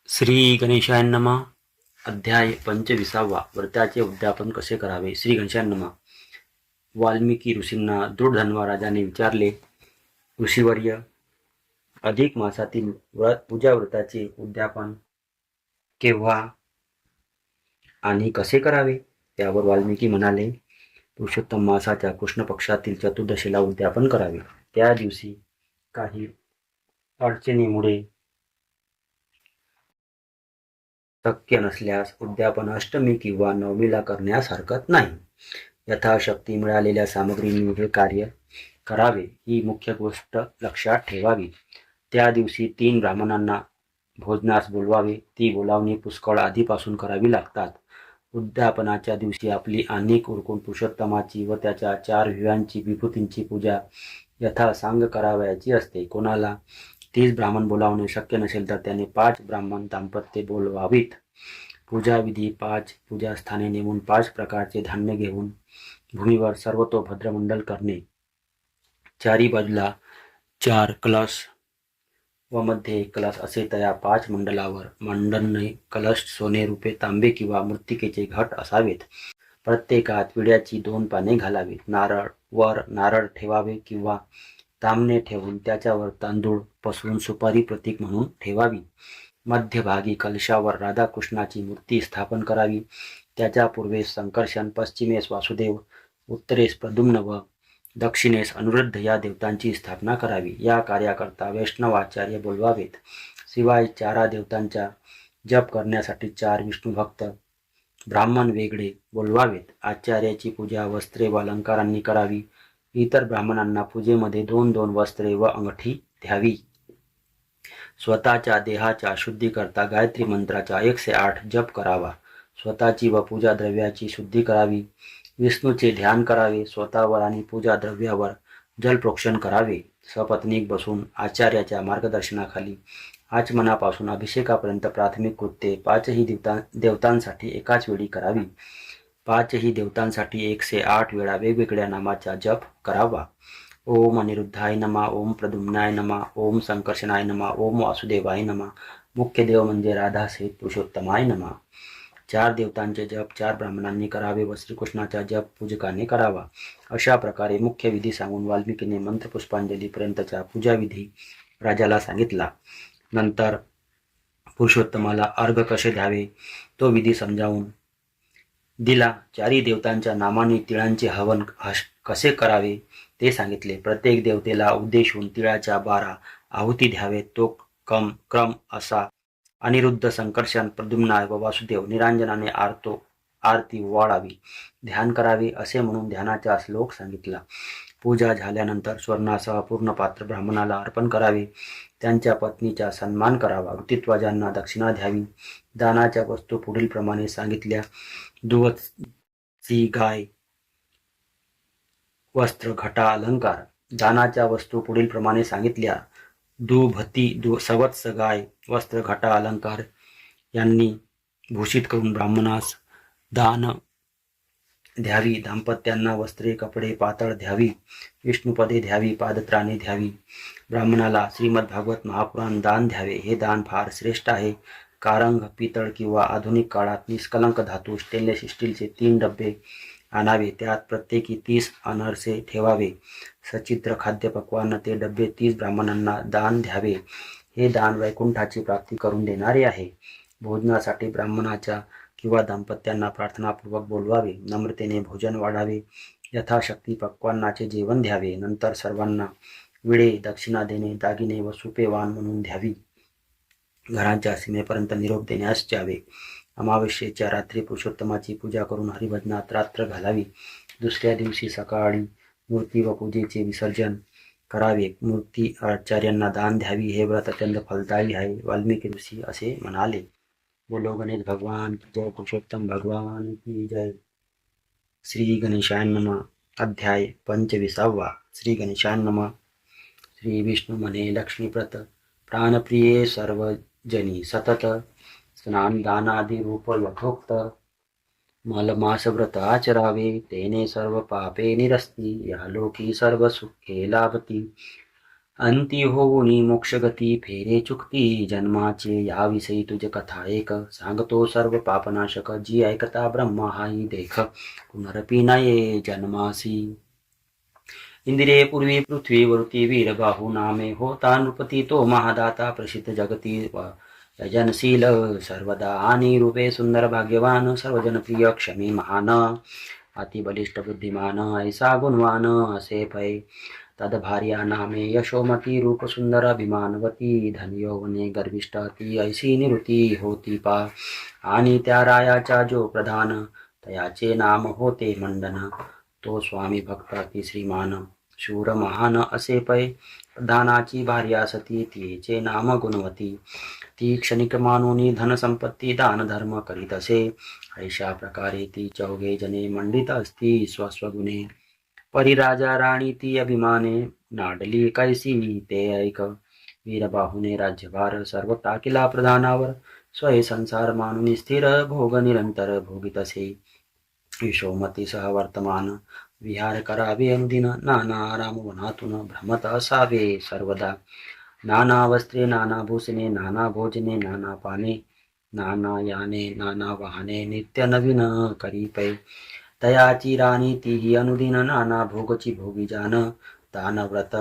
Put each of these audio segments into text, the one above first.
श्री गणेशाय नमः. अध्याय 25. व्रताचे उद्यापन कसे करावे. श्री गणेशाय नमः. वाल्मिकी ऋषींना दृढधन्वा राजाने विचारले, ऋषीवर्य, अधिक मासातील पूजा व्रताचे उद्यापन केव्हा आणि कसे करावे. त्यावर वाल्मिकी म्हणाले, पुरुषोत्तम मासाच्या कृष्ण पक्षातील चतुर्दशीला उद्यापन करावे. त्या दिवशी काही अडचणीमुळे शक्य नसल्यास उद्यापन अष्टमी किंवा नवमीला करण्यास हरकत नाही. यथाशक्ती मिळालेल्या सामग्रीने हे कार्य करावे ही मुख्य गोष्ट लक्षात ठेवावी. त्या दिवशी 3 ब्राह्मणांना भोजनास बोलवावे. ती बोलावणी पुष्कळ आधीपासून करावी लागतात. उद्यापनाच्या दिवशी आपली अनेक उरकून पुरुषोत्तमाची व त्याच्या 4 विवांची विभूतींची पूजा यथासांग करावयाची असते. कोणाला 30 ब्राह्मण बोलावणे शक्य नसेल तर त्याने 5 ब्राह्मण दाम्पत्य बोलवावीत. पूजाविधी 5 पूजास्थाने नेमून 5 प्रकारचे धान्य घेऊन भूमीवर सर्वतोभद्र करणे. चारी बाजूला 4 कलश व मध्ये 1 कलश असे तया 5 मंडलावर मंडने कलश सोने, रुपे, तांबे किंवा मृत्तिकेचे घट असावेत. प्रत्येकात विड्याची 2 पाने घालावीत. नारळ वर नारळ ठेवावे किंवा तामणे ठेवून त्याच्यावर तांदूळ पसरून सुपारी प्रतीक म्हणून ठेवावी. मध्यभागी कलशावर राधाकृष्णाची मूर्ती स्थापन करावी. त्याच्या पूर्वेस संकर्षण, पश्चिमेस वासुदेव, उत्तरेस प्रद्युम्न व दक्षिणेस अनिरुद्ध या देवतांची स्थापना करावी. या कार्याकरता वैष्णवाचार्य बोलवावेत. शिवाय 4 देवतांचा जप करण्यासाठी 4 विष्णुभक्त ब्राह्मण वेगळे बोलवावेत. आचार्याची पूजा वस्त्रे व अलंकारांनी करावी. इतर ब्राह्मणांना पूजेमध्ये 2-2 वस्त्रे व अंगठी द्यावी. स्वतःच्या देहाच्या शुद्धीकरता गायत्री मंत्राचा 108 जप करावा. स्वतःची व पूजा द्रव्याची शुद्धी करावी. विष्णूचे ध्यान करावे. स्वतःवर आणि पूजा द्रव्यावर जलप्रोक्षण करावे. सपत्नीक बसून आचार्याच्या मार्गदर्शनाखाली आचमनापासून अभिषेकापर्यंत प्राथमिक कृत्ये 5ही देवतांसाठी एकाच वेळी करावी. 5ही देवतांसाठी 108 वेळा वेगवेगळ्या नामाचा जप करावा. ओम अनिरुद्धाय नमः, ओम प्रद्युम्नाय नमः, ओम संकर्षणाय नमः, ओम वासुदेवाय नमः. मुख्य देव म्हणजे राधासहित पुरुषोत्तमाय नमः. 4 देवतांचे जप 4 ब्राह्मणांनी करावे व श्रीकृष्णाचा जप पूजकाने करावा. अशा प्रकारे मुख्य विधी सांगून वाल्मिकीने मंत्रपुष्पांजलीपर्यंतचा पूजाविधी राजाला सांगितला. नंतर पुरुषोत्तमाला अर्घ कसे द्यावे तो विधी समजावून दिला. 4ही देवतांच्या नामाने तिळांचे हवन कसे करावे ते सांगितले. प्रत्येक देवतेला उद्देशून तिळाच्या 12 आहुती द्यावेत. तो क्रम असा: अनिरुद्ध, संकर्षण, प्रद्युम्न व वासुदेव. निरांजनाने आरती वाढावी, ध्यान करावे असे म्हणून ध्यानाचा श्लोक सांगितला. पूजा झाल्यानंतर स्वर्णासह पूर्ण पात्र ब्राह्मणाला अर्पण करावे. त्यांच्या पत्नीचा सन्मान करावा. ऋतिध्वजांना दक्षिणा द्यावी. दानाच्या वस्तू पुढील प्रमाणे सांगितल्या: दुधची गाय, वस्त्र, घटा, अलंकार. दानाच्या वस्तू पुढील प्रमाणे सांगितल्या: दुभती, सवत्स गाय, वस्त्र, घटा, अलंकार यांनी भूषित करून ब्राह्मणास दान द्यावी. दाम्पत्यांना वस्त्रे, कपडे, पातळ द्यावी. विष्णुपदे द्यावी. पादत्राणे द्यावी. ब्राह्मणाला श्रीमद्भागवत महापुराण दान द्यावे. हे दान फार श्रेष्ठ आहे. कारंग, पितळ किंवा आधुनिक काळात निष्कलंक धातू स्टेनलेस स्टीलचे 3 डबे आणावे. त्यात प्रत्येकी 30 अनारसे ठेवावे. सचित्र खाद्य पक्वान्न ते डबे 30 ब्राह्मणांना दान द्यावे. हे दान वैकुंठाची प्राप्ती करून देणारे आहे. भोजनासाठी ब्राह्मणाच्या किंवा दाम्पत्यांना प्रार्थनापूर्वक बोलवावे. नम्रतेने भोजन वाढावे. यथाशक्ती पक्वान्नाचे जेवण द्यावे. नंतर सर्वांना विडे, दक्षिणा देणे, दागिने व सुपे वाण म्हणून द्यावी. घराच्या सीमेपर्यंत निरोप देण्यास जावे. अमावस्येच्या रात्री पुरुषोत्तमाची पूजा करून हरिभजनात रात्र घालावी. दुसऱ्या दिवशी सकाळी मूर्ती व पूजेचे विसर्जन करावे. मूर्ती आचार्यांना दान द्यावी. हे व्रत अत्यंत फलदायी आहे. वाल्मिकी ऋषी असे म्हणाले. बोलो गणेश भगवान की जय. पुरुषोत्तम भगवान की जय. श्री गणेशाय नमः. अध्याय 25. श्री गणेशाय नमः. श्री विष्णू म्हणे, लक्ष्मीप्रत प्राणप्रिये सर्वजनी सतत स्नान दानादी रूप यथोक्त मलमास व्रत आचरावे. तेने सर्व पापे निरस्ती या लोकी सर्व सुखे लाभती. अंती होऊनी मोक्षगती फेरे चुकती जन्माचे याविषयी तुझ कथा एक सांगतो सर्व पापनाशक जी ऐकता ब्रह्म हाई देख पुनरपी नये जन्मासी इंदिरे पूर्वी पृथ्वीवरती वीरबाहू नामे होता नृपती तो महादाता प्रसिद्ध जगती यजनशील सर्वदा आणि रूपे सुंदर भाग्यवान सर्वजनप्रिय क्षमी महान अति बलिष्ठ बुद्धिमान ऐसा गुणवान असे भय तदभार्या नामे यशोमती रूप सुंदर अभिमानवती धन यौवने गर्विष्ठ ती ऐशी निवृत्ती होती पा आणि त्या रायाचा जो प्रधान तयाचे नाम होते मंडन तो स्वामी भक्त अति श्रीमान शूर महान असे पै प्रधानाची भार्या सती तिचे नाम गुणवती ती क्षणिक मानोनी धनसंपत्ती दान धर्म करीत असे ऐशा प्रकारे ती चौघे जने मंडित असती स्वस्वगुणे परिराजा राणी ती अभिमाने नाडली कैसी ते ऐक वीरबाहुने राज्यभार सर्व टाकिला प्रधानावर स्वय संसार मानुनी स्थिर भोग निरंतर भोगित असे यशोमती सह वर्तमान विहार करावे अनुदिन नाना रामवनातून भ्रमत असावे सर्वदा नाना वस्त्रे नाना भूषणे नाना भोजने नाना पाने नाना याने नाना वाहने नित्य नवीन करी पै तयाची राणी तीही अनुदिन नाना भोगची भोगी जान दान व्रत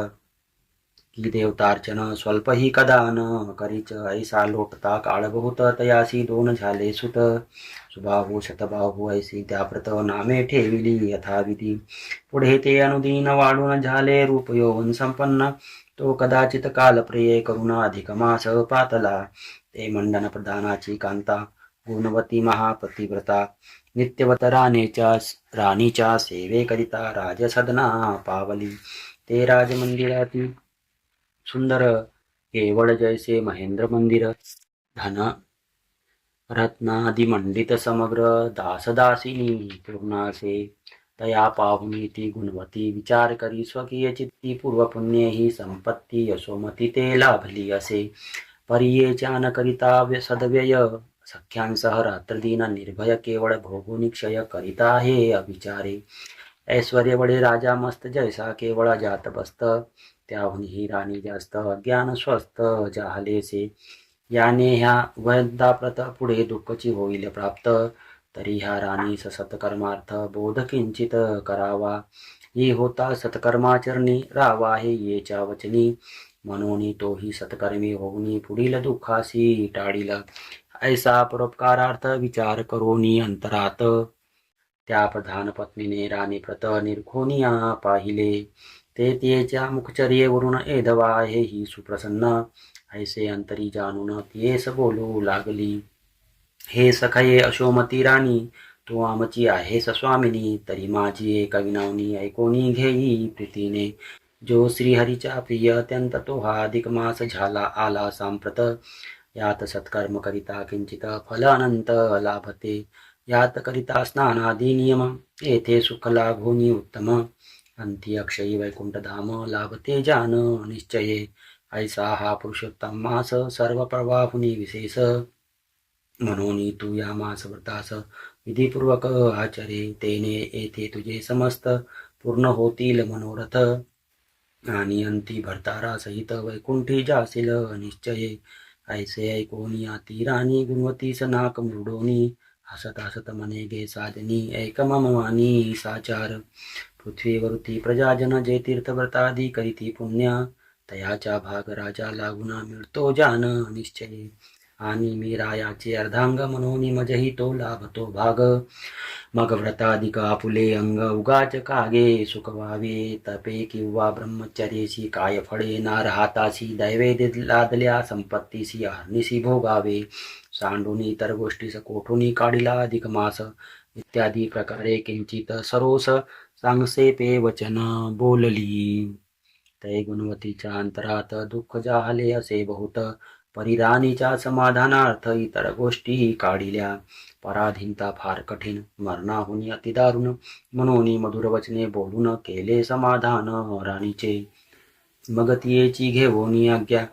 की देवतार्चन स्वल्प ही कदा न करीच ऐसा लोटता काळ बहुत तयासी दोन झाले सुत सुबाहू शतबाहू ऐसी त्या प्रत नामे ठेविली यथाविधी पुढे ते अनुदीन वाढून झाले रूप यौवन संपन्न तो कदाचित कालप्रिय करुणा अधिक मास पातला ते मंडन प्रधानाची कांता गुणवती महापतिव्रता नित्यवत राणीच्या सेवेकरिता राजसदना पावली ते राजमंदिरातील सुंदर केवळ जैसे महेंद्र मंदिर धन रत्नादि मंडित समग्र दासदासिनी पूर्णासे तया पाहुनी ती गुणवती विचार करी स्वकीय चित्ती पूर्व पुण्य ही संपत्ती यशोमती ते लाभली असे परियेच्या न करिता सदव्यय सख्यांसह रात्रदिन निर्भय केवळ भोगुनी क्षय करिता हे अविचारे ऐश्वर्य बडे राजा मस्त जैसा केवळ जात बसत त्याहूनही राणी जास्त अज्ञान स्वस्थ जाहलेसे याने ह्या वैदाप्रत पुढे दुःखची होईल प्राप्त तरी ह्या राणीस सत्कर्मार्थ बोध किंचित करावा ही होता सत्कर्माचरणी रावा हे येच्या वचनी म्हणून तोही सत्कर्मी होऊनी पुढील दुःखासी टाळील ऐसा परोपकारार्थ विचार करोनी अंतरात त्या प्रधान पत्नीने राणीप्रत निरखोनिया पाहिले ते तियेच्या मुखचर्येवरून एधवा हेही सुप्रसन्न ऐसे अंतरी जाणून तियेस बोलू लागली हे सखये अशोमती राणी तू आमची आहेस स्वामिनी तरी माझी एक विनवणी ऐकोनी घेई प्रीतीने जो श्रीहरीचा प्रिय अत्यंत तो हा अधिक मास झाला आला सांप्रत यात सत्कर्म करिता किंचित फल अनंत लाभते यात करिता स्नानादी नियम येथे सुख लाभोनी उत्तम अंती अक्षयी वैकुंठ धाम लाभते जान निश्चये ऐसा हा पुरुषोत्तम मास सर्व प्रवाहुनी विशेष म्हणून तू या मास व्रतास विधिपूर्वक आचरे तेने येथे तुझे समस्त पूर्ण होतील मनोरथ आणि अंती भरतारा सहित वैकुंठी जासील निश्चये ऐसे ऐकोनी आती राणी गुणवतीस नाक मृडोनी हसत हसत मने गे साधनी ऐकममानी साचार पृथ्वीवरती प्रजाजन जे तीर्थव्रतादी करीती पुण्य तयाचा भाग राजा लागुना मिळतो जान निश्चय आणि मी रायाचे अर्धांग म्हणून मजही तो लाभतो भाग मग व्रताधिक आपुले अंग उगाच कागे सुखवावे तपे किंवा ब्रह्मचर्येशी काय फळे ना राहताशी दैवे लादल्या संपत्तीशी हरणीशी भोगावे सांडून इतर गोष्टीस कोठून काढिला अधिक मास इत्यादी प्रकारे किंचित सरोस सांगसेपे वचन बोलली तै गुणवतीच्या अंतरात दुःख जाहले असे बहुत परिराणीच्या समाधानार्थ इतर गोष्टी काढिल्या पराधीनता फार कठीण मरणाहुनी अतिदारुण म्हणून मधुर वचने बोलून केले समाधान राणीचे मग तियेची घेऊन आज्ञा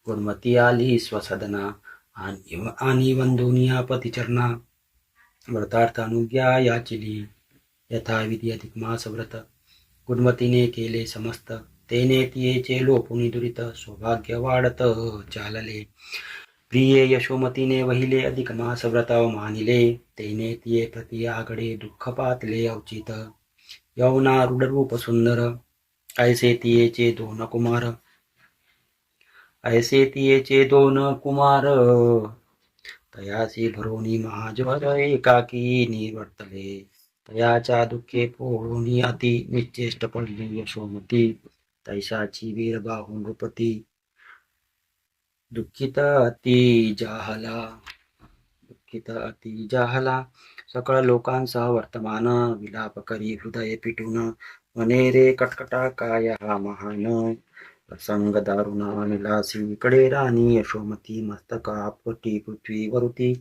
गुणवती आली स्वसदना आणि वंदोनिया पतिचरणा व्रतार्थ अनुज्ञा याचिली यथाविधी अधिक मास व्रत गुणवतीने केले समस्त तेने तियेचे लोपुनी दुरित सौभाग्य वाढत चालले. प्रिये यशोमतीने वहिले अधिक मास व्रताव मानिले. तेने तिये प्रति आगडे दुःख पातले अवचित. यवना रूढरूप सुंदर ऐसे तियेचे दोन कुमार. ऐसे तियेचे दोन कुमार तयासी भरोनी महाज्वर एकाकी निवर्तले. तयाच्या दुःखे पोळूनी अति निश्चेष्ट पडली यशोमती. तैसाची वीरबाहू नृपती दुःखित अति जाहला. सकळ लोकांसह वर्तमान विलाप करी हृदय पिटून. म्हणे रे कटकटा काय हा महान प्रसंग दारुण निलासी. इकडे राणी यशोमती मस्तक आपटी पृथ्वी वरुती.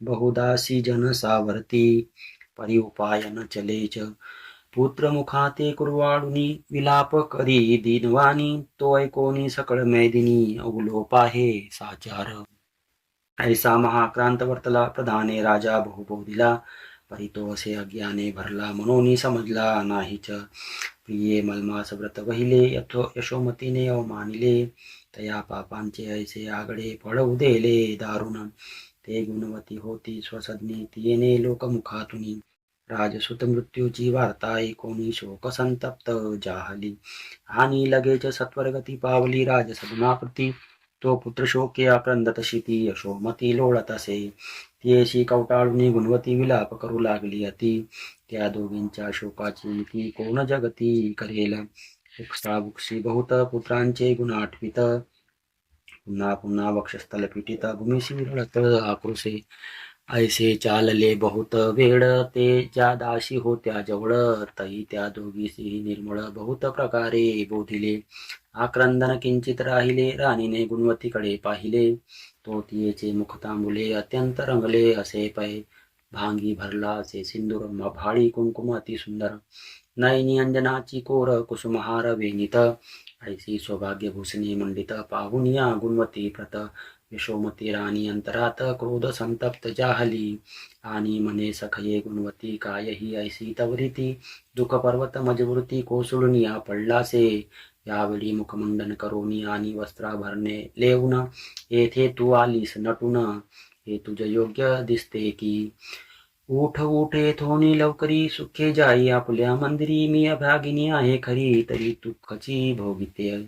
बहुदासी जन सावरती परी उपाय न चलेच. पुत्र मुखाते कुरवाडुनी विलाप करी दीनवाणी. तो ऐकोनी सकळ मैदिनी अवलो पाहे साचार. ऐसा महाक्रांत वर्तला प्रधाने राजा बहुबोधिला. परी तो असे अज्ञाने भरला म्हणून समजला नाहीच. प्रिये मलमास व्रत वहिले यशोमतीने अवमानिले. तया पापांचे ऐसे आगडे फळवू देले दारुण. ते गुणवती होती स्वसज्ञी तियेने लोकमुखातुनी. राजसुत मृत्यूची वार्ता ऐकोनी शोक संतप्त जाहली. आणि लगेच सत्वरगती पावली राजसदनाप्रती. तो पुत्र शोके आक्रंदत शिती यशोमती लोळत असे. तियेशी कवटाळूनी गुणवती विलाप करू लागली अति. त्या दोघींच्या शोकाची ती कोण जगती करेल. वृक्षी बहुत पुत्रांचे गुण आठवित. पुन्हा पुन्हा वक्षस्थल पिटित भूमिशी रळत आक्रोशे. ऐसे चालले बहुत वेळ ते ज्या दासी होत्या जवळ. तई त्या दोघीशी निर्मळ बहुत प्रकारे बोधिले. आक्रंदन किंचित राहिले. राणीने गुणवतीकडे पाहिले. तो तियेचे मुख तांबुले अत्यंत रंगले असे पै. भांगी भरला असे सिंदूर भाळी कुंकुम अति सुंदर. नयनी अंजनाची कोर कुसुमहार वेणीत. ऐसी सौभाग्य भूषणी मंडित पाहुनिया गुणवती प्रत. यशोमती राणी अंतरात क्रोध संतप्त जाहली. आणि म्हणे सखये गुणवती काय ही ऐसी तवरीती. दुःख पर्वत मजवृती कोसळुनिया पडलासे. यावेळी मुखमंडन करोनी आणि वस्त्राभरणे लेऊन. येथे तू आलीस नटून हे तुझ योग्य दिसते की. उठ उठ येथोनी लवकरी सुखे जाई आपल्या मंदिरी. मी अभागिनी आहे खरी तरी दुःखची भोगिते.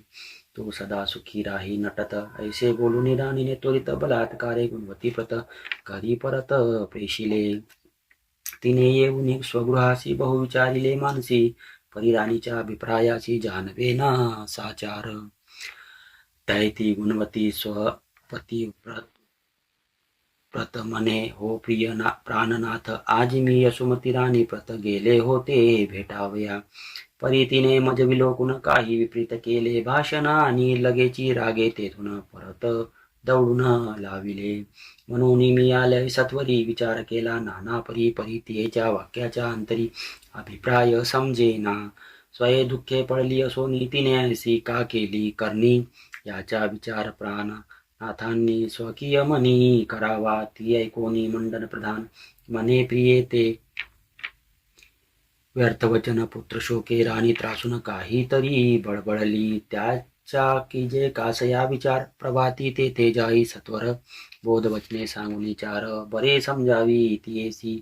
तो सदा सुखी राही नटत. ऐसे बोलून राणीने त्वरित बलात्कारे गुणवती प्रत घरी परत प्रेशिले. तिने येऊन स्वगृहासी बहु विचारिले मानसी. परी राणीच्या अभिप्रायाची जानवे ना साचार. दैती गुणवती स्वपती प्रत म्हणे हो प्रिय प्राणनाथ. आज मी यशोमती राणी प्रत गेले होते भेटावया. परी तिने मज विलोकून काही विपरीत केले भाषण. आणि लगेची रागे तेथून परत दौडून लाविले. म्हणून मी आले सत्वरी विचार केला नाना परी. परी तियेच्या वाक्याच्या अंतरी अभिप्राय समजेना. स्वये दुःखे पडली असोनी तिने ऐसी का केली करणी. याचा विचार प्राण नाथांनी स्वकीय मनी करावा. ती ऐकोनी मंडन प्रधान म्हणे प्रिये ते व्यर्थ वचन. पुत्र शोके राणी त्रासून काहीतरी बळबळली. त्याचा की जे कासया विचार प्रभाती ते जाई सत्वर. बोध वचने सांगून चार बरे समजावी तियेसी.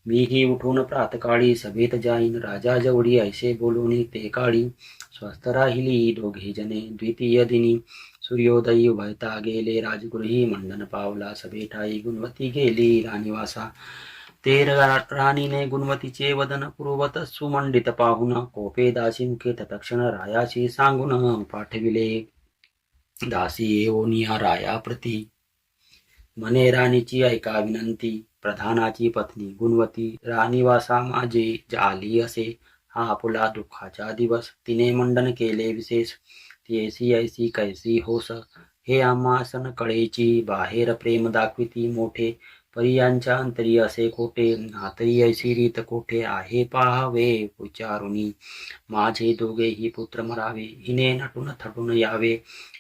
मीही उठून प्रातकाळी सभेत जाईन राजा जवळी. ऐसे बोलून ते काळी स्वस्थ राहिली दोघे जने. द्वितीय दिनी सूर्योदयी उभयता गेले राजगृही. मंडन पावला सभेठाई गुणवती गेली राणीवासा. ते राणीने गुणवतीचे वदन पूर्वत सुमंडित पाहुन. कोपे दासी मुखे तत्क्षण रायाशी सांगून पाठविले. दासी येऊनिया रायाप्रती म्हणे राणीची ऐका विनंती. प्रधानाची पत्नी गुणवती राणीवासा माझे आली असे. हा आपुला दुःखाचा दिवस. तिने मंडन केले विशेष. तियेसी ऐसी कैसी होस हे आम्हास न कळेची. बाहेर प्रेम दाखविती मोठे परी यांच्या अंतरी असे खोटे. नातरी ऐसी रीत कोठे आहे पाहावे विचारुनी. माझे दोघेही पुत्र मरावे हिने नटून थटून यावे.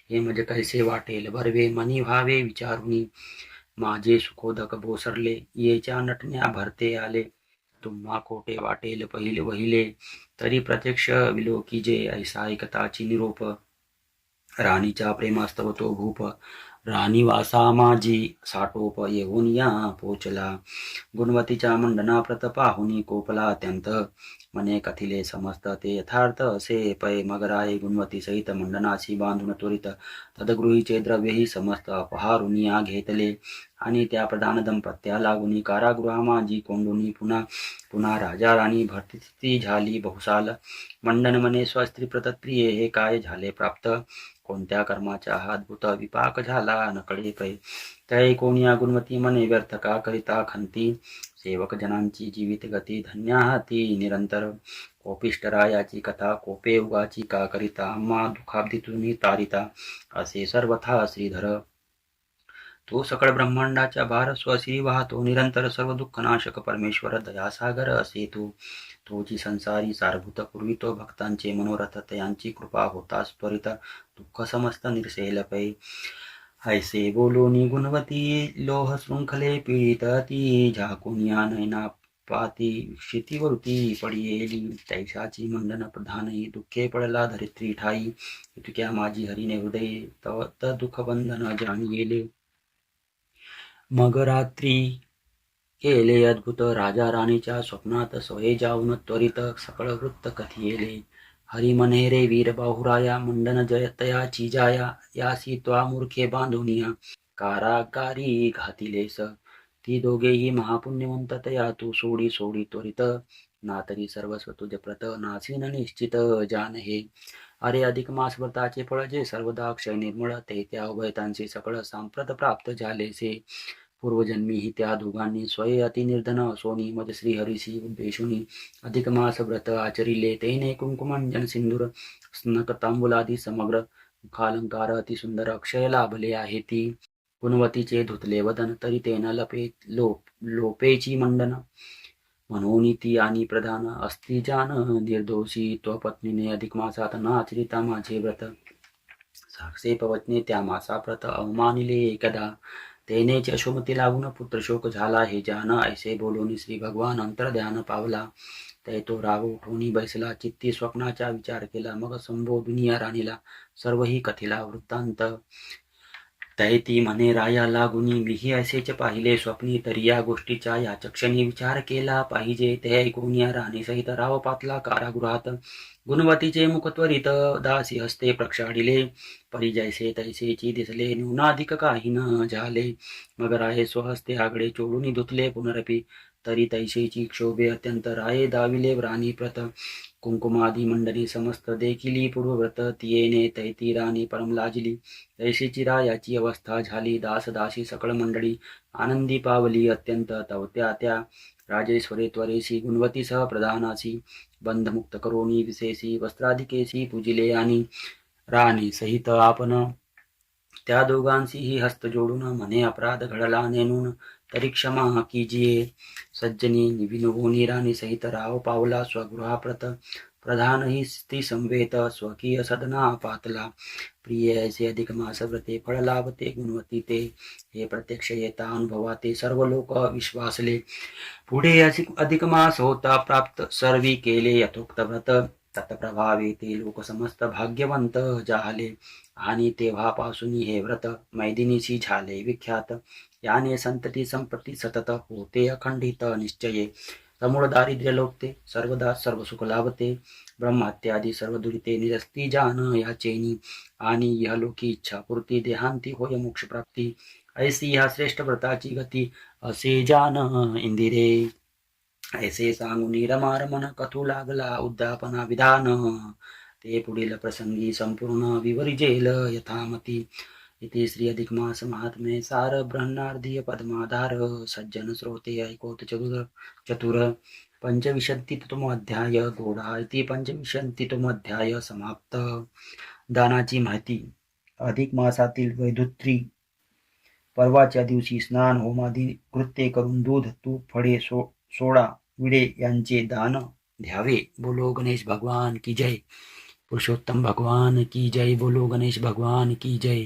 हे मज कैसे वाटेल बरवे मनी व्हावे विचारुनी. माझे सुखोदक बोसरले येच्या नटण्या भरते आले. तुम्हा खोटे वाटेल पहिले वहिले, तरी प्रत्यक्ष विलोकीजे ऐसा ऐकताची निरोप. राणीच्या प्रेमास्तव तो भूप, राणी वासा माझी साटोप येऊन या पोचला. गुणवतीच्या मंडना प्रत पाहुनी कोपला अत्यंत, मने कथिले समस्त ते यथार्थ असे पै. मग राय गुणवती सहित मंडनाशी बांधून त्वरित, तदगृहीचे द्रव्यही समस्त अपहारुनिया घेतले. आणि त्या प्रधान दंपत्या लागुनी कारागृहामाजी कोंडुनी, पुन्हा पुन्हा राजा राणी भरती झाली बहुसाल. मंडन मने स्वस्त्री प्रतप्रिये हे काय झाले प्राप्त, कोणत्या कर्माचा हा अद्भुत विपाक झाला नकळे पै. तै कोणिया गुणवती मने व्यर्थ का करिता खंती, सेवक जनांची जीवित गती धन्या हाती निरंतर. कोपिष्टरायाची कथा कोपे उगाची का करिता, आम्हा दुःखाब्दीतून तारिता असे सर्वथा श्रीधर. तो सकळ ब्रह्मांडाच्या भार स्वशिरी वाहतो निरंतर, सर्व दुःखनाशक परमेश्वर दयासागर असे तो. तोची संसारी सारभूत पूर्वितो भक्तांचे मनोरथ, तयांची कृपा होताच त्वरित दुःख समस्त निरसेल पै. ऐसे बोलोनी गुणवती लोह शृंखले पीडित ती, झाकुनिया नैना पाती क्षितिवृत्ती पडियेली. तैशाची मंडन प्रधानही दुःखे पडला धरित्री ठाई, इतक्या माझी हरिने हृदय तव दुःख बंधन जाणियेले. मग रात्री केले अद्भुत राजा राणीच्या स्वप्नात, सोये जाऊन त्वरित सकळ वृत्त कथियेले. हरी म्हणे रे वीर बाहुराया, मंडन जयतयाची जाया, यासी त्वा मूर्खे बांधुनिया कारागारी घातिलेस. ती दोघेही महापुण्यवंत तया तू सोडी सोडी त्वरित, ना तरी सर्वस्व तुझ प्रत नासीन निश्चित जान हे. अरे अधिक मास व्रताचे फळ जे सर्वदा अक्षय निर्मळ, ते त्या उभयतांचे सकळ सांप्रत प्राप्त झालेसे. पूर्वजन्मीही त्या दोघांनी स्वये अति निर्धन सोनी मज श्रीहरीशी उद्देशुनी, अधिक मास व्रत आचरिले तेने कुंकुमांजन सिंदूर, स्नक तांबुलादी समग्र मुखालंकार अति सुंदर अक्षय लाभले आहे ती. गुणवतीचे धुतले वदन तरी तेन लोपेची मंडन, म्हणून ती आणि प्रधान अस्ति जान निर्दोषी. त्वपत्नीने अधिक मासात न आचरिता माझे व्रत, साक्षेप वचने त्या मासा प्रत अवमानिले एकदा. तेनेच यशोमती लागून पुत्रशोक झाला हे जान, ऐसे बोलून श्री भगवान अंतर्ध्यान पावला. तै तो राग उठवून बैसला चित्ती, स्वप्नाचा विचार केला. मग संबोधुनिया राणीला सर्वही कथिला वृत्तांत. तै ती म्हणे राया लागुनी, मीही असेच पाहिले स्वप्नी, तरी या गोष्टीचा याचक्षणी विचार केला पाहिजे. ते ऐकून या राणी सहित राव पातला कारागृहात. गुणवतीचे मुख त्वरित दासी हस्ते प्रक्षाळिले, परी जैसे तैसेची दिसले न्यूनाधिक काही न झाले. मग राये स्वहस्ते आगडे चोळून धुतले पुनरपी, तरी तैसेची क्षोभे अत्यंत. राये दाविले राणी प्रत, कुंकुमादी मंडली समस्त देखिली पूर्वव्रत. तियेने तैती राणी परम लाजली, तैसेची रायाची अवस्था झाली. दास दासी सकळ मंडळी आनंदी पावली अत्यंत. तवत्या त्या राजेश्वरे त्वरेसी गुणवतीसह प्रधानासी, बंधमुक्त करोनी विशेषी वस्त्राधिकेशी पूजिले. आणि राणी सहित आपण त्या दोघांशीही हस्त जोडून म्हणे, अपराध घडला नेनून तरी क्षमा कीजिये. सज्जनी निविनवोनी राणी सहित राव पावला स्वगृहाप्रत, प्रधानही स्त्री संवेत स्वकीय सदना पातला. प्रिय ऐसे अधिक मास व्रते फळ लाभते गुणवती ते, हे प्रत्यक्ष येता अनुभवाते सर्व लोक विश्वासले. पुढे अधिक मास होता प्राप्त, सर्वी केले यथोक्त व्रत. तत्प्रभावे ते लोक समस्त भाग्यवंत झाले, आणि तेव्हापासून हे व्रत मैदिनीशी झाले विख्यात. याने संतती संपत्ती सतत होते अखंडित निश्चये. समूळ दारिद्र्य लोपते, सर्वदा सर्व सुख लाभते. ब्रह्मत्यादी सर्व दुरिते निरस्ती जान याचेनी, आणि यहलोकी इच्छा पूर्ती देहांती होय मोक्ष प्राप्ती. ऐसी ह्या श्रेष्ठ व्रताची गती असे जान इंदिरे. ऐसे सांगून रमारमण कथू लागला उद्यापना विधान, ते पुढील प्रसंगी संपूर्ण विवरिजेल यथामती. इथे श्री अधिक मास महात्म्ये सार ब्रह्मार्धीय पद्माधार. सज्जन श्रोते ऐकोत चतुर. पंचविंशतितम अध्याय गोडा इति पंचविंशतितम अध्याय समाप्त. दानाची माहिती. अधिक मासातील वैधुत्री पर्वाच्या दिवशी स्नान होमादी कृत्ये करून दूध तूप फळे सोडा विडे यांचे दान द्यावे. बोलो गणेश भगवान की जय. पुरुषोत्तम भगवान की जय. बोलो गणेश भगवान की जय.